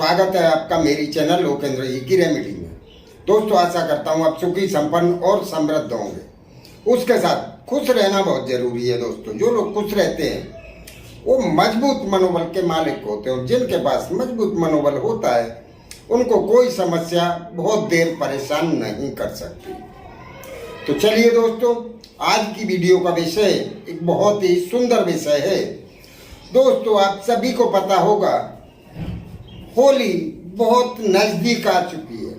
स्वागत है आपका मेरी चैनल लोकेंद्र जी की रेमेडी में। दोस्तों आशा करता हूँ आप सुखी संपन्न और समृद्ध होंगे। उसके साथ खुश रहना बहुत जरूरी है दोस्तों। जो लोग खुश रहते हैं वो मजबूत मनोबल के मालिक होते हैं और जिनके पास मजबूत मनोबल होता है उनको कोई समस्या बहुत देर परेशान नहीं कर सकती। तो चलिए दोस्तों, आज की वीडियो का विषय एक बहुत ही सुंदर विषय है। दोस्तों आप सभी को पता होगा होली बहुत नजदीक आ चुकी है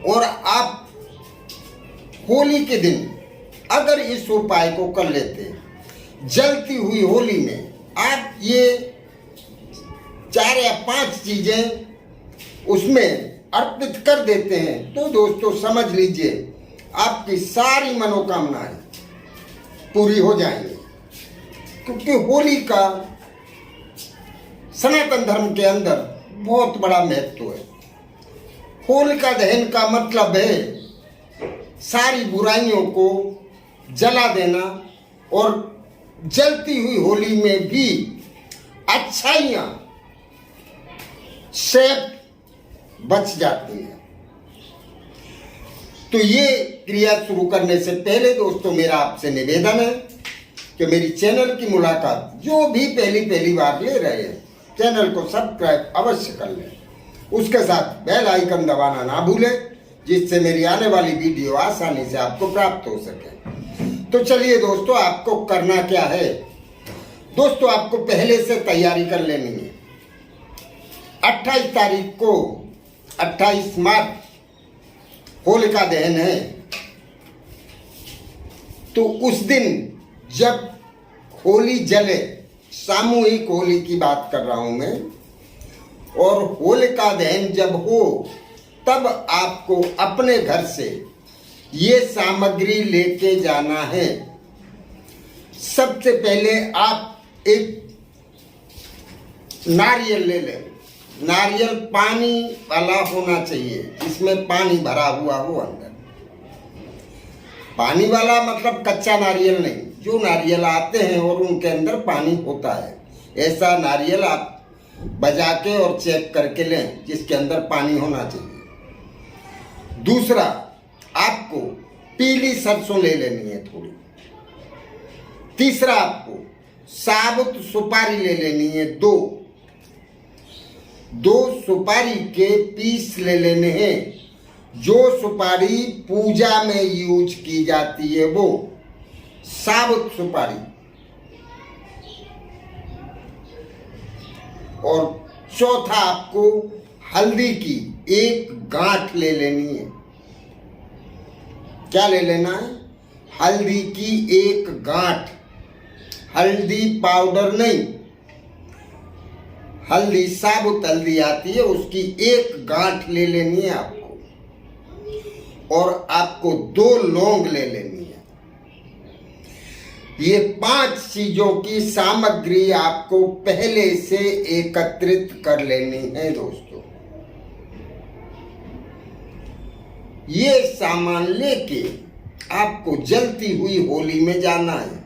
और आप होली के दिन अगर इस उपाय को कर लेते हैं, जलती हुई होली में आप ये 4 या 5 चीजें उसमें अर्पित कर देते हैं तो दोस्तों समझ लीजिए आपकी सारी मनोकामनाएं पूरी हो जाएंगी। क्योंकि होली का सनातन धर्म के अंदर बहुत बड़ा महत्व है। होलिका दहन का मतलब है सारी बुराइयों को जला देना और जलती हुई होली में भी अच्छाइयां से बच जाती हैं। तो ये क्रिया शुरू करने से पहले दोस्तों मेरा आपसे निवेदन है कि मेरी चैनल की मुलाकात जो भी पहली बार ले रहे हैं चैनल को सब्सक्राइब अवश्य कर लें। उसके साथ बेल आइकन दबाना ना भूलें जिससे मेरी आने वाली वीडियो आसानी से आपको प्राप्त हो सके। तो चलिए दोस्तों, आपको करना क्या है। दोस्तों आपको पहले से तैयारी कर लेनी है। 28 तारीख को 28 मार्च होलिका दहन है। तो उस दिन जब होली जले, सामूहिक होली की बात कर रहा हूं मैं, और होलिका दहन जब हो तब आपको अपने घर से ये सामग्री लेके जाना है। सबसे पहले आप एक नारियल ले लें। नारियल पानी वाला होना चाहिए, इसमें पानी भरा हुआ हो अंदर। पानी वाला मतलब कच्चा नारियल नहीं, जो नारियल आते हैं और उनके अंदर पानी होता है, ऐसा नारियल आप बजा के और चेक करके लें जिसके अंदर पानी होना चाहिए। दूसरा, आपको पीली सरसों ले लेनी है थोड़ी। तीसरा, आपको साबुत सुपारी ले लेनी है 2 सुपारी के पीस ले लेने हैं। जो सुपारी पूजा में यूज की जाती है वो साबुत सुपारी। और चौथा, आपको हल्दी की 1 गांठ ले लेनी है। क्या ले लेना है? हल्दी की 1 गांठ। हल्दी पाउडर नहीं, हल्दी साबुत हल्दी आती है, उसकी 1 गांठ ले लेनी है आपको। और आपको 2 लौंग ले लेनी है। ये 5 चीजों की सामग्री आपको पहले से एकत्रित कर लेनी है दोस्तों। ये सामान लेके आपको जलती हुई होली में जाना है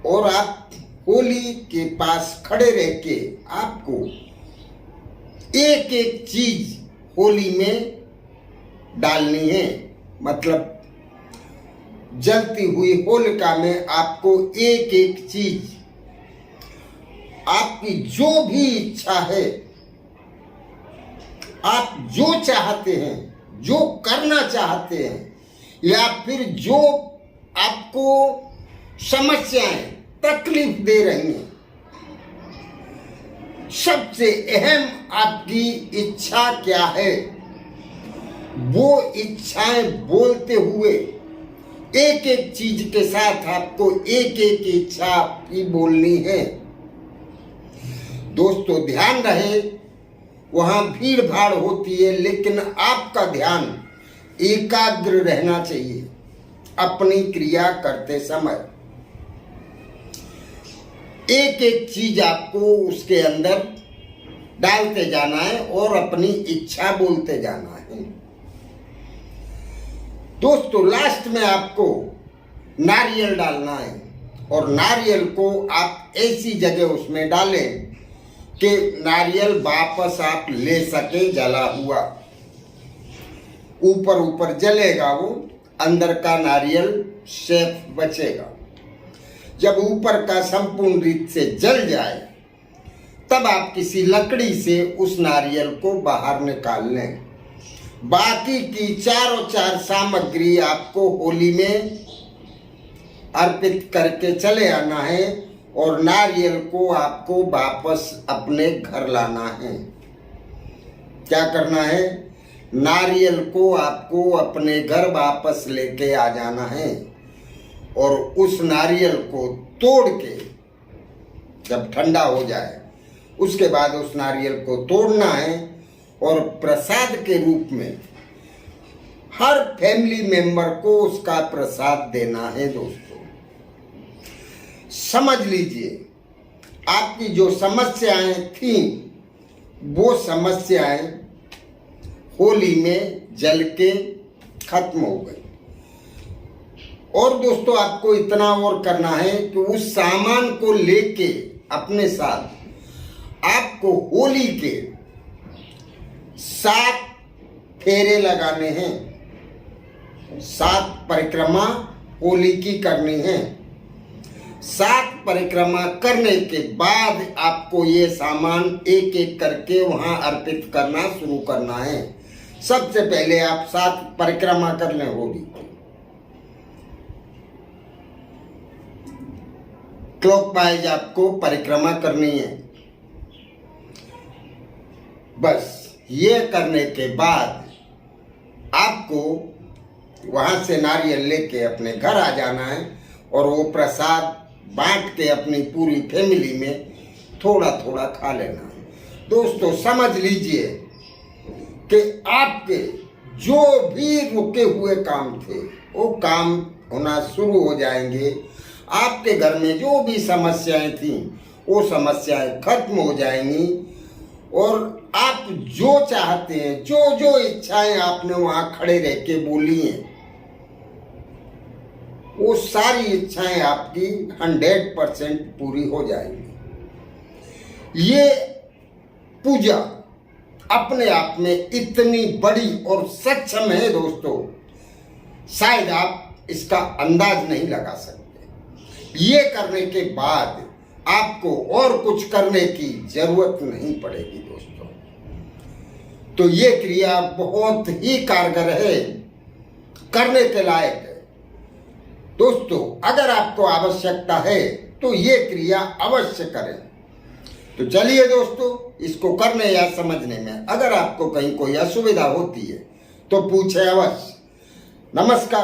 और आप होली के पास खड़े रह के आपको एक चीज होली में डालनी है। मतलब जलती हुई होलिका में आपको एक चीज, आपकी जो भी इच्छा है, आप जो चाहते हैं, जो करना चाहते हैं, या फिर जो आपको समस्याएं तकलीफ दे रही हैं, सबसे अहम आपकी इच्छा क्या है, वो इच्छाएं बोलते हुए एक चीज के साथ आपको एक इच्छा आपकी बोलनी है। दोस्तों ध्यान रहे, वहां भीड़ भाड़ होती है लेकिन आपका ध्यान एकाग्र रहना चाहिए अपनी क्रिया करते समय। एक चीज आपको उसके अंदर डालते जाना है और अपनी इच्छा बोलते जाना है। दोस्तों लास्ट में आपको नारियल डालना है और नारियल को आप ऐसी जगह उसमें डालें कि नारियल वापस आप ले सके जला हुआ। ऊपर ऊपर जलेगा वो, अंदर का नारियल सेफ बचेगा। जब ऊपर का संपूर्ण रीत से जल जाए तब आप किसी लकड़ी से उस नारियल को बाहर निकाल लें। बाकी की चारों चार सामग्री आपको होली में अर्पित करके चले आना है और नारियल को आपको वापस अपने घर लाना है। क्या करना है? नारियल को आपको अपने घर वापस लेके आ जाना है और उस नारियल को तोड़ के जब ठंडा हो जाए उसके बाद उस नारियल को तोड़ना है और प्रसाद के रूप में हर फैमिली मेंबर को उसका प्रसाद देना है। दोस्तों समझ लीजिए, आपकी जो समस्याएं थी वो समस्याएं होली में जल के खत्म हो गई। और दोस्तों आपको इतना और करना है कि उस सामान को लेके अपने साथ आपको होली के 7 फेरे लगाने हैं। 7 परिक्रमा होली की करनी है। 7 परिक्रमा करने के बाद आपको ये सामान एक एक करके वहां अर्पित करना शुरू करना है। सबसे पहले आप 7 परिक्रमा कर लें होली की। क्लॉकवाइज आपको परिक्रमा करनी है। बस ये करने के बाद आपको वहां से नारियल लेके अपने घर आ जाना है और वो प्रसाद बांट के अपनी पूरी फैमिली में थोड़ा थोड़ा खा लेना है। दोस्तों समझ लीजिए कि आपके जो भी रुके हुए काम थे वो काम होना शुरू हो जाएंगे। आपके घर में जो भी समस्याएं थी वो समस्याएं खत्म हो जाएंगी और आप जो चाहते हैं, जो जो इच्छाएं आपने वहां खड़े रह के बोली हैं, वो सारी इच्छाएं आपकी 100% पूरी हो जाएंगी। ये पूजा अपने आप में इतनी बड़ी और सक्षम है दोस्तों, शायद आप इसका अंदाज नहीं लगा सकते। ये करने के बाद आपको और कुछ करने की जरूरत नहीं पड़ेगी दोस्तों। तो ये क्रिया बहुत ही कारगर है, करने के लायक है। दोस्तों अगर आपको आवश्यकता है तो ये क्रिया अवश्य करें। तो चलिए दोस्तों, इसको करने या समझने में अगर आपको कहीं कोई असुविधा होती है तो पूछे अवश्य। नमस्कार।